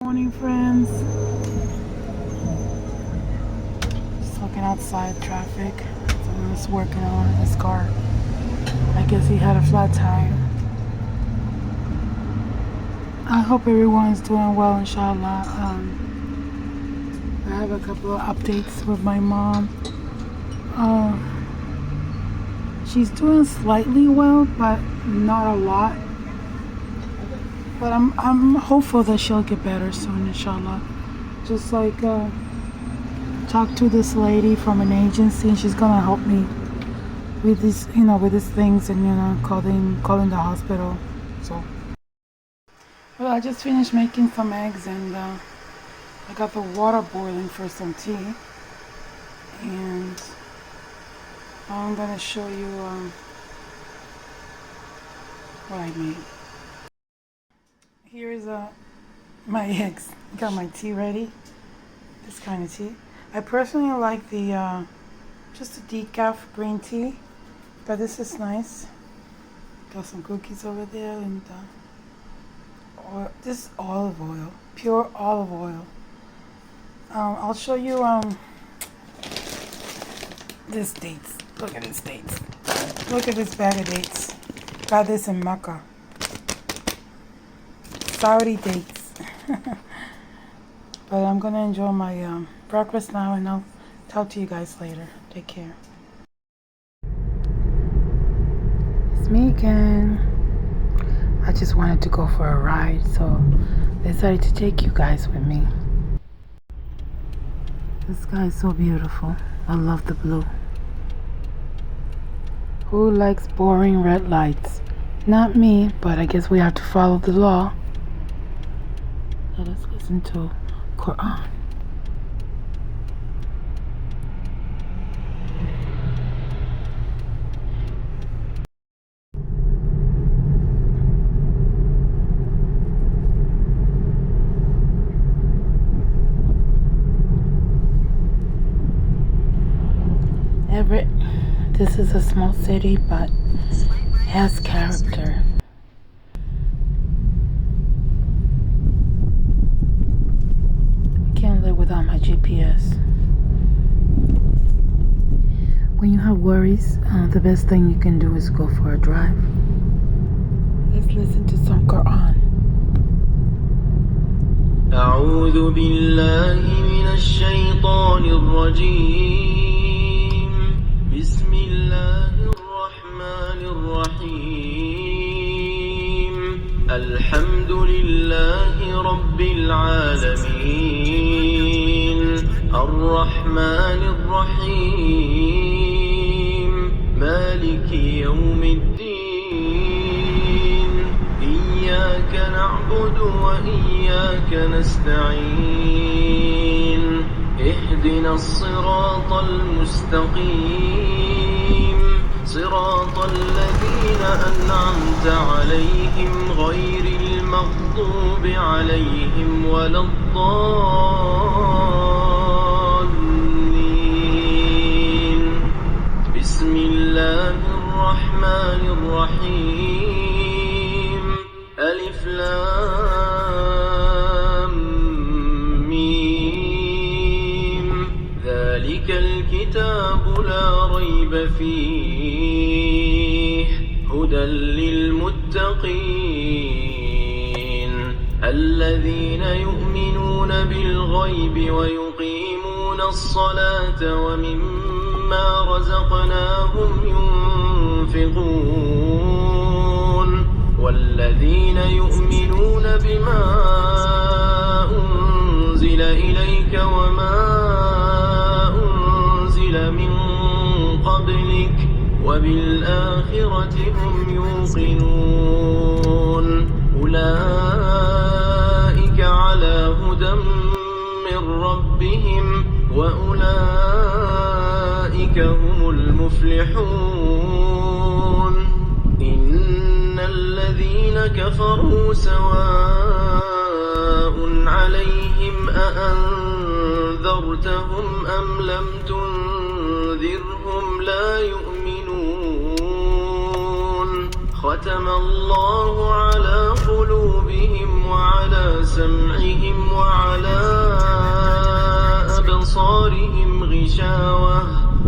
Morning, friends. Just looking outside traffic. Someone's working on his car. I guess he had a flat tire. I hope everyone's doing well, inshallah. I have a couple of updates with my mom. She's doing slightly well, but not a lot. But I'm hopeful that she'll get better soon, inshallah. Just like talk to this lady from an agency, and she's gonna help me with this, with these things, and calling the hospital. So, well, I just finished making some eggs, and I got the water boiling for some tea, and I'm gonna show you what I made. Here is my eggs. Got my tea ready. This kind of tea. I personally like the just a decaf green tea, but this is nice. Got some cookies over there, and this is olive oil, pure olive oil. I'll show you this dates. Look at this dates. Look at this bag of dates. Got this in Mecca. Saudi dates. But I'm gonna enjoy my breakfast now, and I'll talk to you guys later. Take care. It's me again. I just wanted to go for a ride, so I decided to take you guys with me. The sky is so beautiful. I love the blue. Who likes boring red lights? Not me, but I guess we have to follow the law. Let us listen to Quran. Everett, this is a small city, but it has character. Without my GPS. When you have worries, the best thing you can do is go for a drive. Let's listen to some Quran. أعوذ بالله من الشيطان الرجيم بسم الله الرحمن الرحيم الحمد لله رب العالمين الرحمن الرحيم مالك يوم الدين إياك نعبد وإياك نستعين اهدنا الصراط المستقيم صراط الذين أنعمت عليهم غير المغضوب عليهم ولا الضالين بسم الله الرحمن الرحيم ألف لام ميم ذلك الكتاب لا ريب فيه هدى للمتقين الذين يؤمنون بالغيب ويقيمون الصلاة ومما رزقناهم ينفقون والذين يؤمنون بما أنزل إليك وما أنزل من قبلك وبالآخرة هم يوقنون أولئك على هدى من ربهم وأولئك هم المفلحون إن الذين كفروا سواء عليهم أأنذرتهم أم لم تنذرهم لا يؤمنون ختم الله على قلوبهم وعلى سمعهم وعلى أبصارهم غشاوة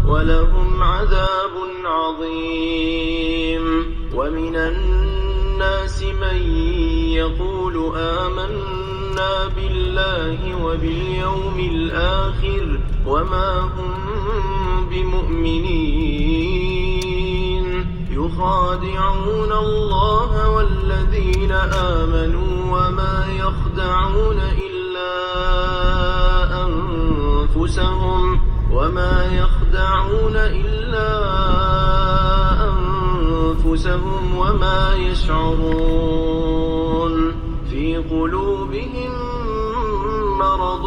ولهم عذاب عظيم. ومن الناس من يقول آمنا بالله وباليوم الآخر وما هم بمؤمنين يخادعون الله والذين آمنوا وما يخدعون إلا أنفسهم وما يشعرون. في قلوبهم مرض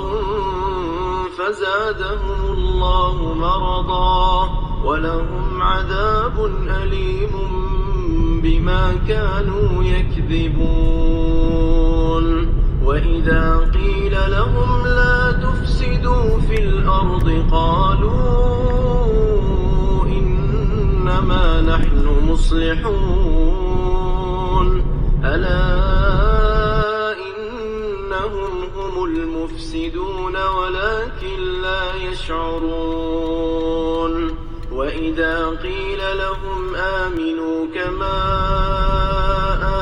فزادهم الله مرضا ولهم عذاب أليم بما كانوا يكذبون. وإذا قيل لهم لا تفسدوا في الأرض قالوا إنما نحن مصلحون ألا إنهم هم المفسدون ولكن لا يشعرون. وإذا قيل لهم آمنوا كما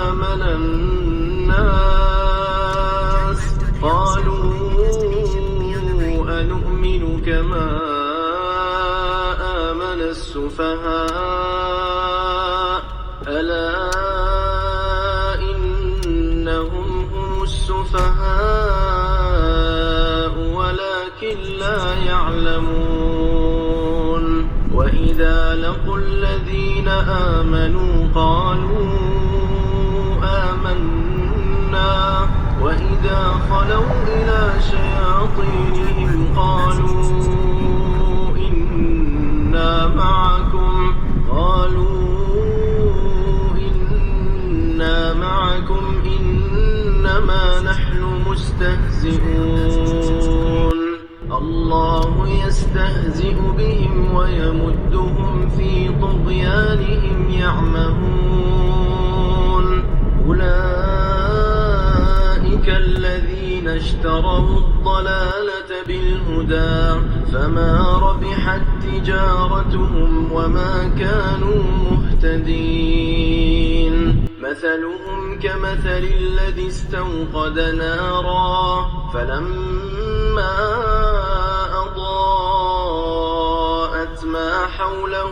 آمن الناس قالوا أنؤمن كما آمن السفهاء ألا إنهم هم السفهاء ولكن لا يعلمون. وإذا لقوا الذين آمنوا قالوا آمنا وإذا خلوا إلى شياطينهم قالوا إنا معكم إنما نحن مستهزئون. الله يستهزئ بهم ويمدهم في طغيانهم يعمهون. أولئك الذين اشتروا الضلالة بالهدى فما ربحت تجارتهم وما كانوا مهتدين. مثلهم كمثل الذي استوقد نارا فلما أضاءت ما حوله